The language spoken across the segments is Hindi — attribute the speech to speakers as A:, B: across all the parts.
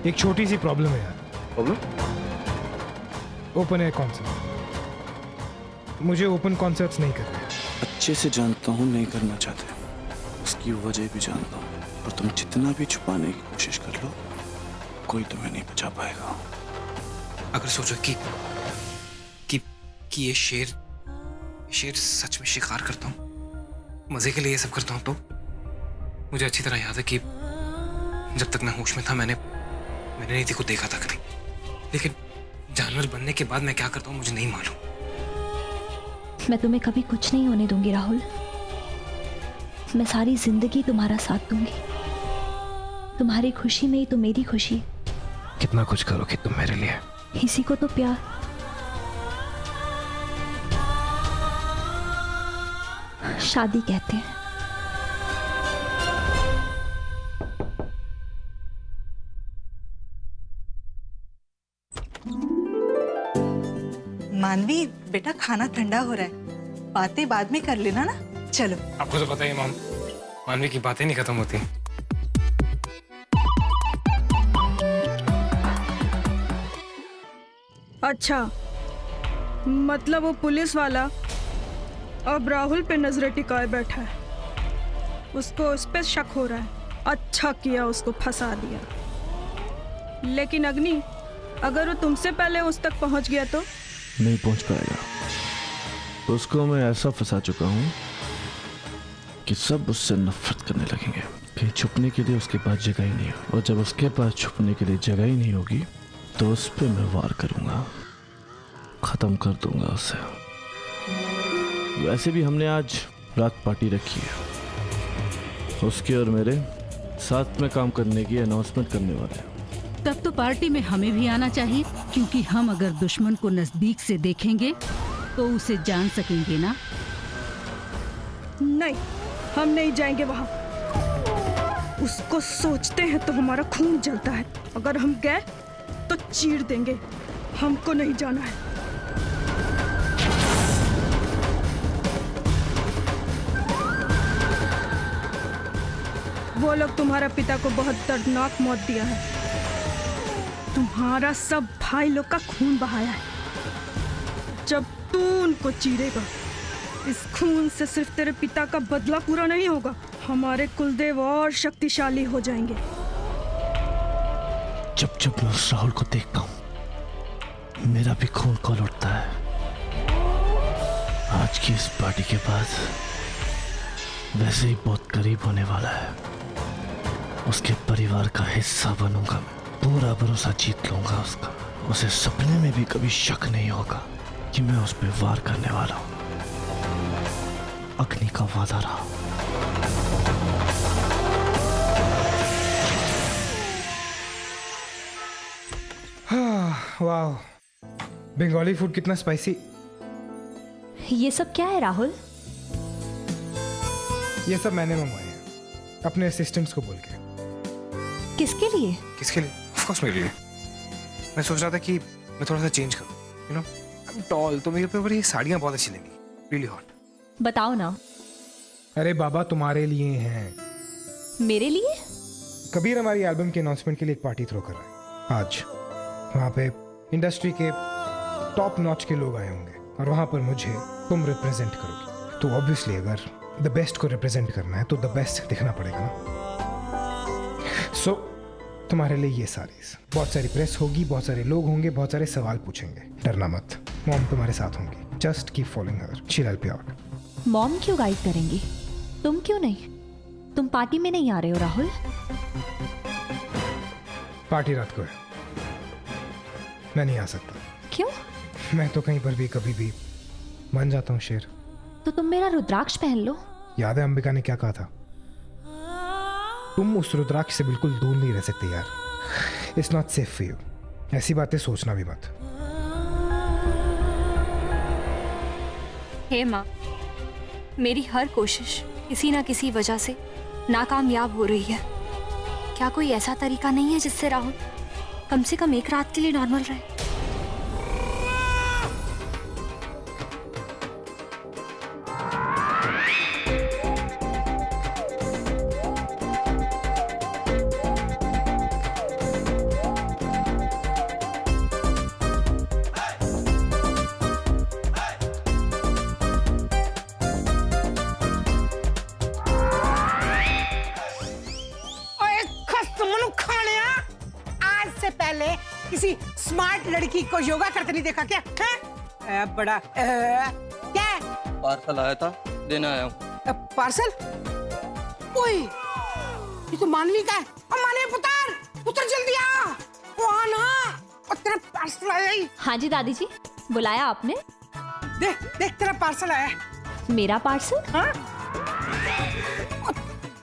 A: एक छोटी सी प्रॉब्लम है यार।
B: प्रॉब्लम?
A: ओपन एयर कॉन्सर्ट, मुझे ओपन कॉन्सर्ट्स नहीं करते।
B: अच्छे से जानता हूँ नहीं करना चाहते, उसकी वजह भी जानता हूँ, और तुम जितना भी छुपाने की कोशिश कर लो कोई तुम्हें नहीं बचा पाएगा।
C: अगर सोचो कि ये शेर सच में शिकार करता हूँ, मजे के लिए ये सब करता हूँ, तो मुझे अच्छी तरह याद है कि जब तक मैं होश में था मैंने नीति को देखा था कभी, लेकिन जानवर बनने के बाद मैं क्या करता हूँ मुझे नहीं मालूम।
D: मैं तुम्हें कभी कुछ नहीं होने दूंगी राहुल। मैं सारी जिंदगी तुम्हारा साथ दूंगी। तुम्हारी खुशी में ही तो मेरी खुशी है।
A: कितना कुछ करोगे तुम मेरे लिए।
D: इसी को तो प्यार। शादी कहते हैं।
E: मानवी बेटा, खाना ठंडा हो रहा है, बातें बाद में कर लेना ना। चलो।
C: आपको तो पता ही माम, मानवी की बातें नहीं खत्म होती।
F: अच्छा, मतलब वो पुलिस वाला अब राहुल पे नजरें टिकाए बैठा है। उसको उस पे शक हो रहा है। अच्छा किया उसको फंसा दिया। लेकिन अग्नि, अगर वो तुमसे पहले उस तक पहुंच गया तो?
B: नहीं पहुंच पाएगा। उसको मैं ऐसा फंसा चुका हूं कि सब उससे नफरत करने लगेंगे। कहीं छुपने के लिए उसके पास जगह ही नहीं हो, और जब उसके पास छुपने के लिए जगह ही नहीं होगी तो उस पे मैं वार करूंगा, खत्म कर दूंगा उसे। वैसे भी हमने आज रात पार्टी रखी है, उसके और मेरे साथ में काम करने की अनाउंसमेंट करने वाले हैं।
G: तब तो पार्टी में हमें भी आना चाहिए, क्योंकि हम अगर दुश्मन को नजदीक से देखेंगे तो उसे जान सकेंगे ना।
F: नहीं, हम नहीं जाएंगे वहां। उसको सोचते हैं तो हमारा खून जलता है। अगर हम गए तो चीर देंगे। हमको नहीं जाना है। वो लोग तुम्हारा पिता को बहुत दर्दनाक मौत दिया है। तुम्हारा सब भाई लोग का खून बहाया है। जब तू उनको चीरेगा, इस खून से सिर्फ तेरे पिता का बदला पूरा नहीं होगा, हमारे कुलदेव और शक्तिशाली हो जाएंगे।
B: जब जब मैं उस राहुल को देखता हूं मेरा भी खून खौल उठता है। आज की इस पार्टी के बाद वैसे ही बहुत करीब होने वाला है। उसके परिवार का हिस्सा बनूंगा मैं, पूरा भरोसा जीत लूंगा उसका। उसे सपने में भी कभी शक नहीं होगा कि मैं उस पर वार करने वाला हूं। अग्नि का वादा रहा।
A: वाह, बंगाली फूड कितना स्पाइसी।
D: ये सब क्या है राहुल?
A: ये सब मैंने मंगवाए हैं अपने असिस्टेंट्स को बोल के।
D: किसके लिए?
C: किसके लिए? ऑफ कोर्स मेरे लिए। मैं सोच रहा था कि मैं थोड़ा सा चेंज करूं, you know, I am tall, तो मेरे ऊपर ये साड़ियां बहुत अच्छी लगी, रियली हॉट।
D: बताओ ना।
A: अरे बाबा, तुम्हारे लिए हैं।
D: मेरे लिए?
A: कबीर हमारी एल्बम के अनाउंसमेंट के लिए एक पार्टी थ्रो कर रहा है आज। वहाँ पे इंडस्ट्री के टॉप नॉच के लोग आए होंगे, और वहाँ पर मुझे तुम रिप्रेजेंट करोगी। तो ऑब्वियसली अगर द बेस्ट को रिप्रेजेंट करना है तो द बेस्ट दिखना पड़ेगा ना। सो तुम्हारे लिए ये सारीज, बहुत सारी प्रेस होगी, बहुत सारे लोग होंगे, बहुत सारे सवाल पूछेंगे। डरना मत, मॉम तुम्हारे साथ होंगी। Just keep following her, she will help you out.
D: Mom क्यों गाइड करेंगी? तुम क्यों नहीं? तुम पार्टी में नहीं आ रहे हो राहुल?
A: पार्टी रात को है, मैं नहीं आ सकता।
D: क्यों?
A: मैं तो कहीं पर भी कभी भी बन जाता हूँ शेर।
D: तो तुम मेरा रुद्राक्ष पहन लो।
A: याद है अंबिका ने क्या कहा था? तुम उस रुद्राक्ष से बिल्कुल दूर नहीं रह सकते यार। It's not safe for you. ऐसी बातें सोचना भी मत।
H: हे माँ, मेरी हर कोशिश किसी ना किसी वजह से नाकामयाब हो रही है। क्या कोई ऐसा तरीका नहीं है जिससे राहुल कम से कम एक रात के लिए नॉर्मल रहे?
I: पहले किसी स्मार्ट लड़की को योगा करते नहीं देखा क्या? बड़ा क्या है?
J: पार्सल आया था, देने आया हूँ।
I: पार्सल? ओए, ये तो मानवी का है। मानवी पुत्र जल्दी आ, वो आना, और तेरा पार्सल आया ही।
D: हाँ जी दादी जी, बुलाया आपने?
I: देख देख तेरा पार्सल आया है।
D: मेरा पार्सल?
I: हाँ?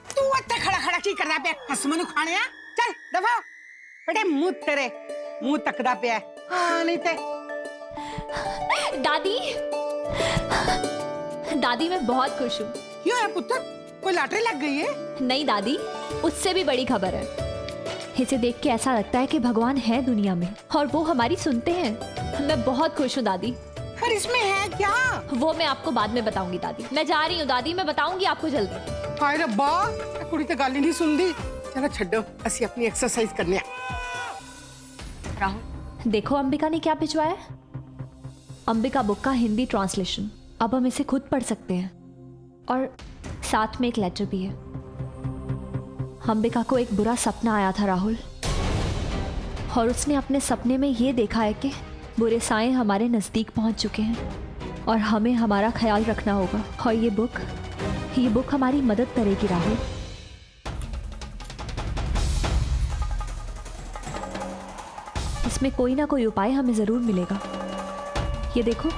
I: तू इतना खड़ा खड़ा की कर रहा पे हसमनु खाने आ? चल दफा बेटे, मुंह तकदा पे है। हाँ नहीं ते
D: दादी मैं बहुत खुश हूँ।
I: क्यों है पुत्र, कोई लॉटरी लग गई है?
D: नहीं दादी, उससे भी बड़ी खबर है। इसे देख के ऐसा लगता है कि भगवान है दुनिया में और वो हमारी सुनते हैं। मैं बहुत खुश हूँ दादी।
I: पर इसमें है क्या?
D: वो मैं आपको बाद में बताऊंगी दादी। मैं जा रही हूँ दादी, मैं बताऊंगी आपको जल्दी।
I: हाय रब्बा, कुड़ी तो गल ही नहीं सुनदी। चलो छड्डो, असि अपनी एक्सरसाइज करने आ।
H: राहुल,
D: देखो अंबिका ने क्या भिजवाया है। अंबिका बुक का हिंदी ट्रांसलेशन। अब हम इसे खुद पढ़ सकते हैं और साथ में एक लेटर भी है। अंबिका को एक बुरा सपना आया था राहुल, और उसने अपने सपने में ये देखा है कि बुरे साए हमारे नज़दीक पहुंच चुके हैं और हमें हमारा ख्याल रखना होगा। और ये बुक हमारी मदद करेगी राहुल। इसमें कोई ना कोई उपाय हमें ज़रूर मिलेगा। ये देखो,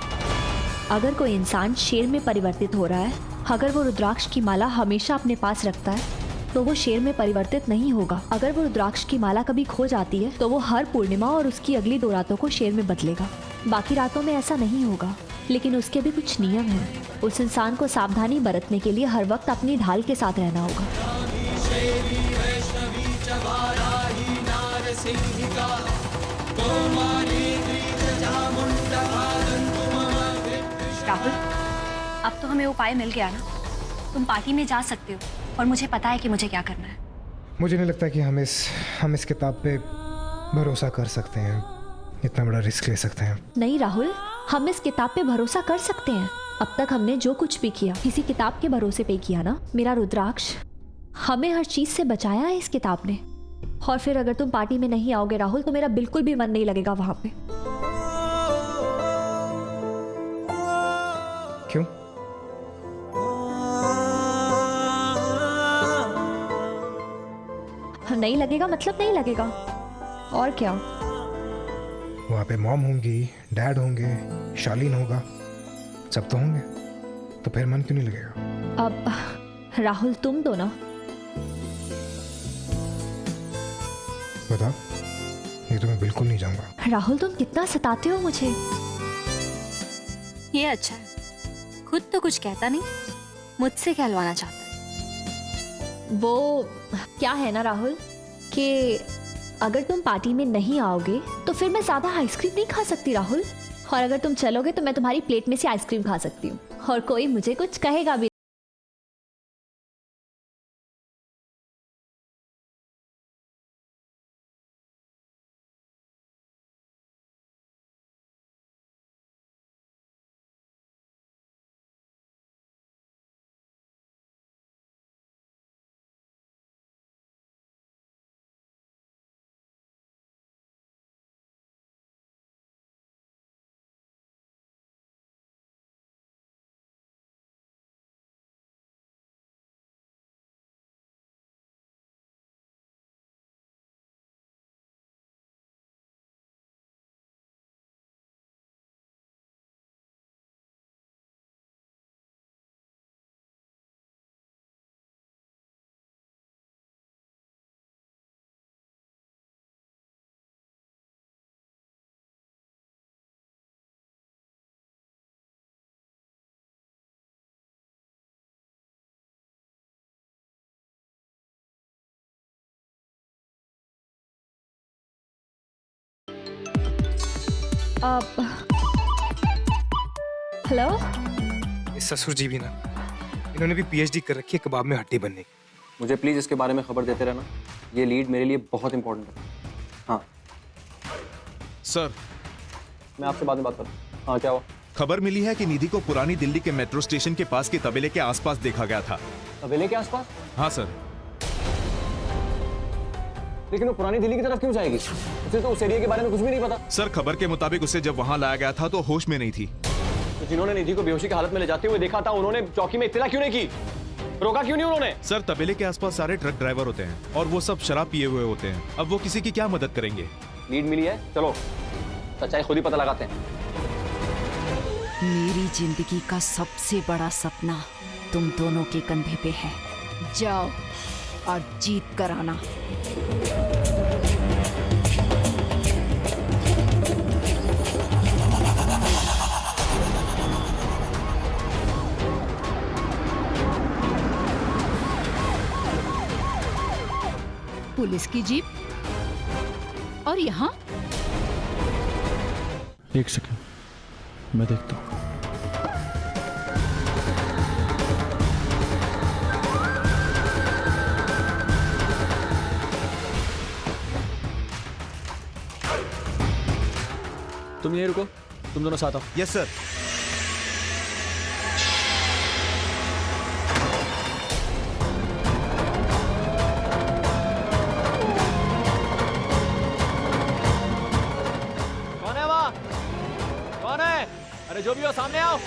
D: अगर कोई इंसान शेर में परिवर्तित हो रहा है, अगर वो रुद्राक्ष की माला हमेशा अपने पास रखता है तो वो शेर में परिवर्तित नहीं होगा। अगर वो रुद्राक्ष की माला कभी खो जाती है तो वो हर पूर्णिमा और उसकी अगली 2 रातों को शेर में बदलेगा। बाकी रातों में ऐसा नहीं होगा, लेकिन उसके भी कुछ नियम हैं। उस इंसान को सावधानी बरतने के लिए हर वक्त अपनी ढाल के साथ रहना होगा।
H: राहुल, अब तो हमें उपाय मिल गया ना। तुम पार्टी में जा सकते हो और मुझे पता है कि मुझे क्या करना है।
A: मुझे नहीं लगता कि हम इस किताब पे भरोसा कर सकते हैं, इतना बड़ा रिस्क ले सकते हैं।
D: नहीं राहुल, हम इस किताब पे भरोसा कर सकते हैं। अब तक हमने जो कुछ भी किया इसी किताब के भरोसे पे किया ना। मेरा रुद्राक्ष हमें हर चीज से बचाया है इस किताब ने। और फिर अगर तुम पार्टी में नहीं आओगे राहुल तो मेरा बिल्कुल भी मन नहीं लगेगा वहां पे।
A: क्यों?
D: नहीं लगेगा मतलब नहीं लगेगा, और क्या।
A: वहाँ पे मॉम होंगी, डैड होंगे, शालीन होगा, सब तो होंगे, तो फिर मन क्यों नहीं लगेगा?
D: अब राहुल तुम दो ना।
A: बताओ, ये तो मैं बिल्कुल नहीं जाऊंगा।
D: राहुल तुम कितना सताते हो मुझे।
H: ये अच्छा है, खुद तो कुछ कहता नहीं, मुझसे कहलवाना चाहता है।
D: वो क्या है ना राहुल कि अगर तुम पार्टी में नहीं आओगे तो फिर मैं ज़्यादा आइसक्रीम नहीं खा सकती राहुल, और अगर तुम चलोगे तो मैं तुम्हारी प्लेट में से आइसक्रीम खा सकती हूँ और कोई मुझे कुछ कहेगा भी। हेलो,
C: ये ससुर जी भी ना, इन्होंने भी पीएचडी कर रखी है कबाब में हड्डी बनने की।
J: मुझे प्लीज इसके बारे में खबर देते रहना, ये लीड मेरे लिए बहुत इंपॉर्टेंट है। हाँ
K: सर,
J: मैं आपसे बाद में बात करूँ। हाँ क्या हुआ?
K: खबर मिली है कि निधि को पुरानी दिल्ली के मेट्रो स्टेशन के पास के तबेले के आसपास देखा गया था।
J: तबेले के आसपास?
K: हाँ सर।
J: लेकिन वो पुरानी दिल्ली की तरफ क्यों जाएगी? उसे तो उस एरिया के बारे में कुछ भी नहीं पता।
K: सर खबर के मुताबिक उसे जब वहां लाया गया था तो होश में नहीं थी।
J: तो जिन्होंने निधि को बेहोशी की हालत में ले जाते हुए देखा था, उन्होंने चौकी में इत्तला क्यों नहीं की? रोका क्यों नहीं उन्होंने?
K: सर तबेले के आसपास सारे ट्रक ड्राइवर होते हैं और वो सब शराब पिए हुए होते हैं। अब वो किसी की क्या मदद करेंगे?
J: लीड मिली है, चलो सच्चाई खुद ही पता लगाते हैं।
G: मेरी जिंदगी का सबसे बड़ा सपना तुम दोनों के कंधे पे है। जाओ और जीत कर आना। पुलिस की जीप और यहाँ?
B: एक सेकंड, मैं देखता हूँ।
J: तुम यहीं रुको, तुम दोनों साथ आओ।
K: Yes sir.
J: कौन है वहाँ? कौन है? अरे जो भी हो सामने आओ।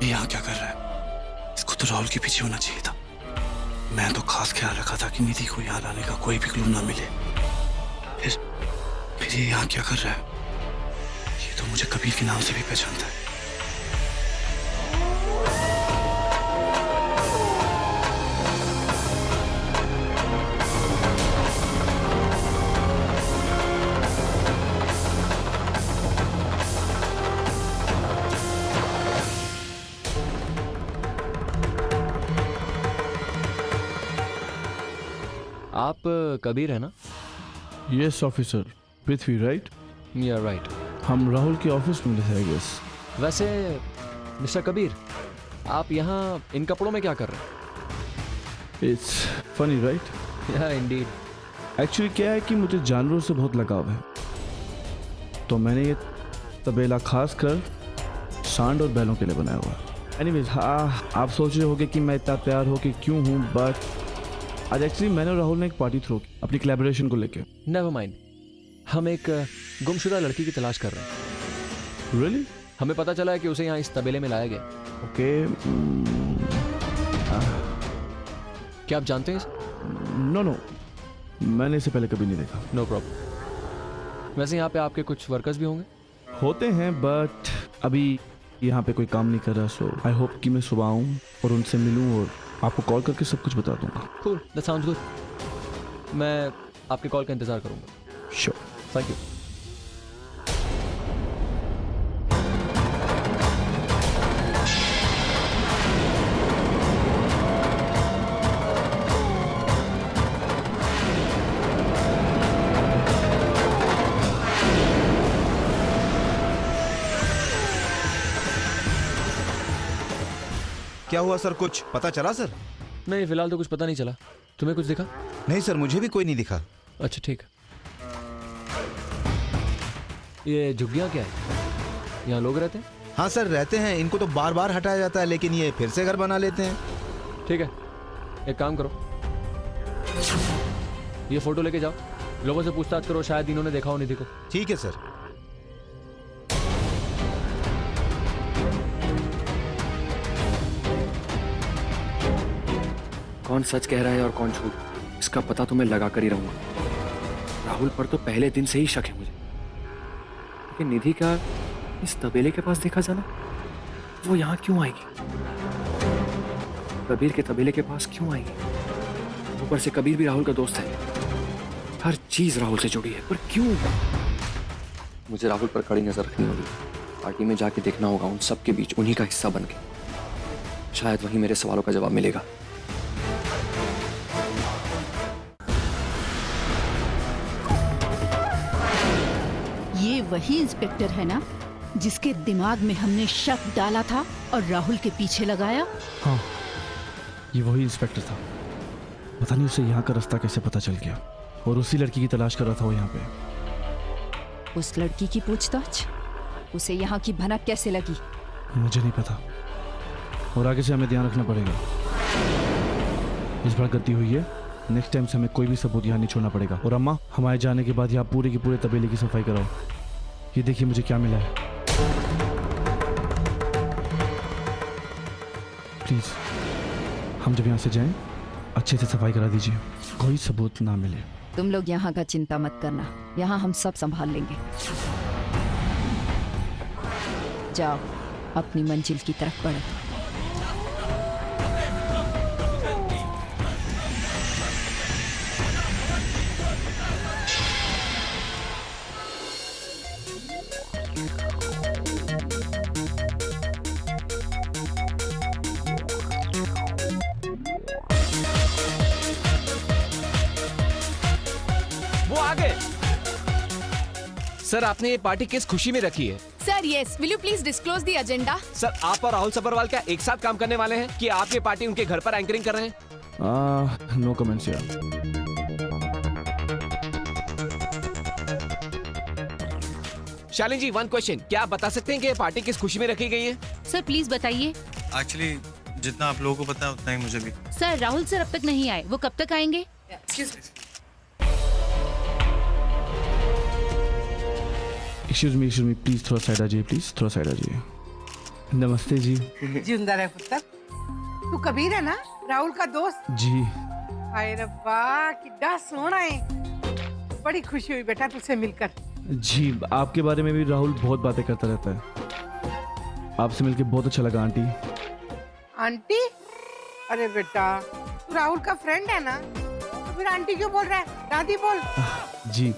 B: यहाँ क्या कर रहा है? इसको तो राहुल के पीछे होना चाहिए था। मैं तो खास ख्याल रखा था कि निधि को यहाँ लाने का कोई भी क्लू ना मिले। फिर ये यहाँ क्या कर रहा है? ये तो मुझे कबीर के नाम से भी पहचानता है।
J: आप कबीर है ना?
B: Yes officer, Prithvi right?
J: You are right.
B: हम राहुल के ऑफिस में मिले थे आई गेस।
J: वैसे मिस्टर कबीर, आप यहाँ इन कपड़ों में क्या कर रहे हैं?
B: It's funny right?
J: Yeah indeed.
B: Actually क्या है कि मुझे जानवरों से बहुत लगाव है, तो मैंने ये तबेला खास कर सांड और बैलों के लिए बनाया हुआ है। एनीवेज, हाँ आप सोच रहे होंगे कि मैं इतना तैयार हो कि क्यों हूँ, बट आज एक्चुअली मैंने और राहुल ने एक पार्टी थ्रो की अपनी कोलैबोरेशन को लेके।
J: नेवर माइंड, हम एक गुमशुदा लड़की की तलाश कर रहे हैं।
B: रियली?
J: हमें पता चला है कि उसे यहाँ इस तबेले में लाया गया।
B: ओके।
J: क्या आप जानते हैं?
B: नो, मैंने इसे पहले कभी नहीं देखा।
J: No problem. वैसे यहाँ पे आपके कुछ वर्कर्स भी होंगे?
B: होते हैं, बट अभी यहाँ पे कोई काम नहीं कर रहा, सो आई होप कि मैं सुबह आऊँ और उनसे मिलूँ और आपको कॉल करके सब कुछ बता दूंगा।
J: Cool, that sounds good. मैं आपके कॉल का इंतजार करूंगा।
B: Sure,
J: thank you.
K: क्या हुआ सर, कुछ पता चला सर?
J: नहीं, फिलहाल तो कुछ पता नहीं चला। तुम्हें कुछ दिखा?
K: नहीं सर, मुझे भी कोई नहीं दिखा।
J: अच्छा ठीक है। ये झुग्गियाँ क्या है? यहाँ लोग रहते हैं?
K: हाँ सर रहते हैं, इनको तो बार बार हटाया जाता है लेकिन ये फिर से घर बना लेते हैं।
J: ठीक है, एक काम करो, ये फोटो लेके जाओ, लोगों से पूछताछ करो, शायद इन्होंने देखा हो निधि को।
K: ठीक है सर।
J: कौन सच कह रहा है और कौन झूठ, इसका पता तो मैं लगा कर ही रहूंगा। राहुल पर तो पहले दिन से ही शक है मुझे, लेकिन निधि का इस तबेले के पास देखा जाना, वो यहाँ क्यों आएगी? कबीर के तबेले के पास क्यों आएगी? ऊपर से कबीर भी राहुल का दोस्त है, हर चीज राहुल से जुड़ी है, पर क्यों? मुझे राहुल पर कड़ी नजर रखनी होगी। पार्टी में जाके देखना होगा उन सब के बीच उन्हीं का हिस्सा बन के, शायद वहीं मेरे सवालों का जवाब मिलेगा।
G: ये वही इंस्पेक्टर है ना जिसके दिमाग में हमने शक डाला था और राहुल के पीछे लगाया?
B: हाँ, ये वही इंस्पेक्टर था। पता नहीं उसे यहाँ का रास्ता कैसे पता चल गया, और उसी लड़की की तलाश कर रहा था वो यहाँ पे।
G: उस लड़की की पूछताछ? उसे यहाँ की भनक कैसे लगी?
B: मुझे नहीं पता, और आगे से हमें ध्यान रखना पड़ेगा। इस बार गलती हुई है, नेक्स्ट टाइम से हमें कोई भी सबूत यहाँ नहीं छोड़ना पड़ेगा। और अम्मा, हमारे जाने के बाद यहाँ पूरे के पूरे तबेले की सफाई कराओ। ये देखिए मुझे क्या मिला है। प्लीज, हम जब यहाँ से जाएं अच्छे से सफाई करा दीजिए, कोई सबूत ना मिले।
G: तुम लोग यहाँ का चिंता मत करना, यहाँ हम सब संभाल लेंगे। जाओ अपनी मंजिल की तरफ बढ़ो।
L: वो आ गए। सर, आपने ये पार्टी किस खुशी में रखी है?
H: Sir yes, will you please disclose the agenda?
L: Sir, आप और राहुल सब्बरवाल क्या एक साथ काम करने वाले हैं कि आप ये पार्टी उनके घर पर एंकरिंग कर रहे हैं?
B: नो कमेंट्स यार।
L: शालिनी जी, वन क्वेश्चन, क्या आप बता सकते हैं कि ये पार्टी किस खुशी में रखी गई है?
H: सर प्लीज बताइए।
M: एक्चुअली जितना आप लोगों को पता है उतना ही मुझे भी।
H: सर राहुल सर अब तक नहीं आए, वो कब तक आएंगे?
B: एक्सक्यूज मी प्लीज, थोड़ा साइड आ जाइए, प्लीज थोड़ा साइड आ जाइए। नमस्ते जी।
I: जिंदा रहे पुत्र। तू कबीर है ना, राहुल का दोस्त?
B: जी।
I: हाय रब्बा, कितना सोना है। बड़ी खुशी हुई बेटा तुझसे मिलकर।
B: जी, आपके बारे में भी राहुल बहुत बातें करता रहता है। आपसे मिलके बहुत अच्छा लगा आंटी।
I: आंटी? अरे बेटा, तू राहुल का फ्रेंड है ना, तो फिर आंटी क्यों बोल रहा है? दादी बोल।
B: जी।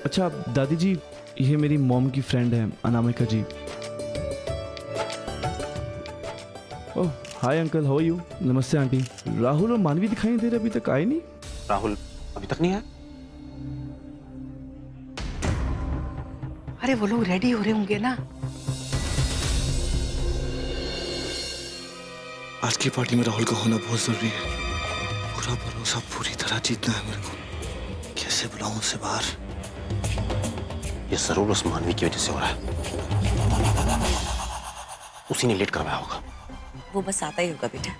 B: अच्छा दादी जी, ये मेरी मॉम की फ्रेंड है Anamika ji. Oh hi uncle, how are you? नमस्ते आंटी। राहुल और मानवी दिखाई नहीं दे रहे, अभी तक आए नहीं।
M: राहुल अभी तक नहीं आया?
I: अरे वो लोग रेडी हो रहे होंगे ना।
B: आज की पार्टी में राहुल का होना बहुत जरूरी है। पूरा भरोसा पूरी तरह जीतना है मेरे को। कैसे बुलाऊं उसे बाहर?
M: ये जरूर उस मानवी की वजह से हो रहा है। उसी ने लेट करवाया होगा।
E: वो बस आता ही होगा बेटा।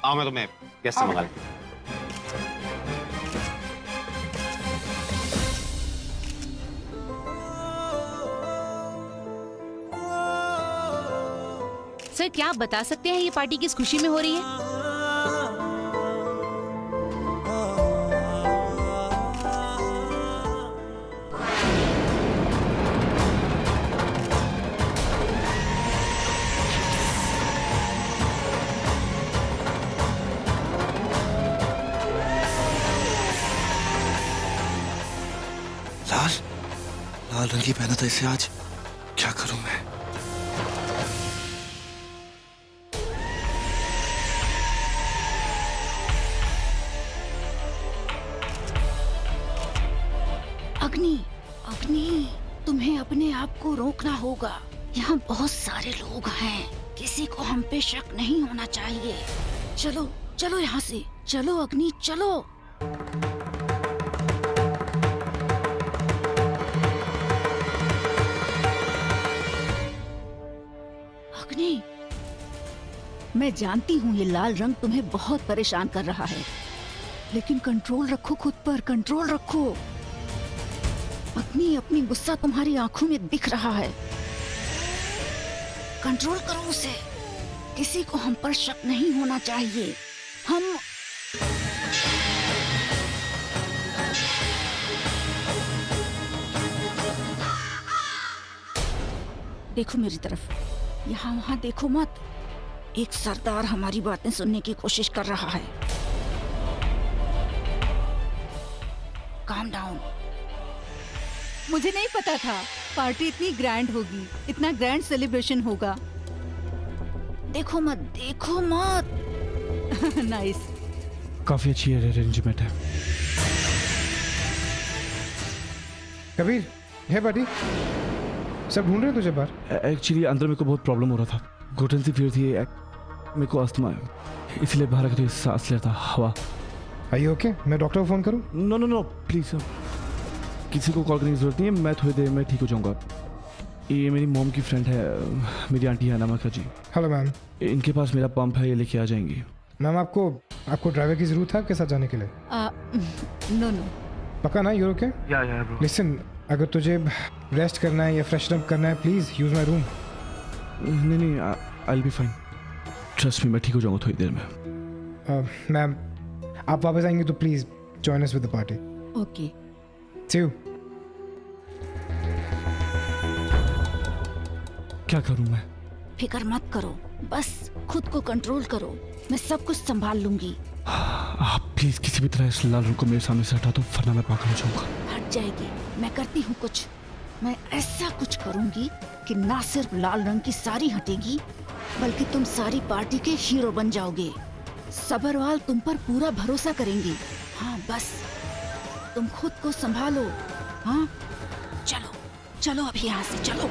M: आओ, मैं तुम्हें गेस्ट से मंगा लूं।
H: सर क्या आप बता सकते हैं ये पार्टी किस खुशी में हो रही है?
B: लाल रंग ही पहना था इसे आज। क्या करूं मैं?
G: अग्नि, अग्नि, तुम्हें अपने आप को रोकना होगा। यहाँ बहुत सारे लोग हैं, किसी को हम पे शक नहीं होना चाहिए। चलो चलो यहाँ से, चलो अग्नि चलो। अग्नि, मैं जानती हूँ ये लाल रंग तुम्हें बहुत परेशान कर रहा है, लेकिन कंट्रोल रखो खुद पर, कंट्रोल रखो। अग्नि, अपनी गुस्सा तुम्हारी आंखों में दिख रहा है, कंट्रोल करो उसे। किसी को हम पर शक नहीं होना चाहिए। हम देखो मेरी तरफ, यहाँ वहां देखो मत। एक सरदार हमारी बातें सुनने की कोशिश कर रहा है। Calm down.
F: मुझे नहीं पता था पार्टी इतनी ग्रैंड होगी, इतना ग्रैंड सेलिब्रेशन होगा।
G: देखो मत, देखो मत।
F: नाइस।
B: काफी अच्छी अरेंजमेंट है।
A: कबीर, है बडी, सब ढूंढ रहे हैं तुझे बाहर।
B: एक्चुअली अंदर मेरे को बहुत प्रॉब्लम हो रहा था, घुटन सी पीड़ थी, मेरे को अस्थमा है, इसलिए बाहर आकर सांस लेता हवा।
A: आइए ओके, मैं डॉक्टर को फोन करूं?
B: नो नो नो प्लीज, किसी को कॉल करने की जरूरत नहीं है, मैं थोड़ी देर में ठीक हो जाऊंगा। ये मेरी मॉम की फ्रेंड है, मेरी आंटी है नामा जी।
A: Hello ma'am.
B: इनके पास मेरा पंप है, ये लेके आ जाएंगी।
A: मैम आपको ड्राइवर की जरूरत है आपके साथ जाने के लिए?
G: नो नो,
A: पक्का ना? You're okay?
B: या ब्रो।
A: लिसन, अगर तुझे रेस्ट करना है या फ्रेशन अप करना है, प्लीज यूज माय रूम।
B: नहीं, I will be fine, trust me, मैं ठीक हो जाऊंगा थोड़ी देर में।
A: मैम आप वापस आएंगे तो please join us with the party.
G: Okay.
A: See you.
B: क्या करूं मैं?
G: फिक्र मत करो, बस खुद को कंट्रोल करो, मैं सब कुछ संभाल लूंगी।
B: आप प्लीज किसी भी तरह इस लाल रंग को मेरे सामने से हटा दो, वरना मैं पागल हो जाऊंगा।
G: हट जाएगी, मैं करती हूँ कुछ। मैं ऐसा कुछ करूंगी कि ना सिर्फ लाल रंग की साड़ी हटेगी, बल्कि तुम सारी पार्टी के हीरो बन जाओगे। सबरवाल तुम पर पूरा भरोसा करेंगी। हाँ बस तुम खुद को संभालो। हाँ चलो चलो अभी यहाँ से चलो।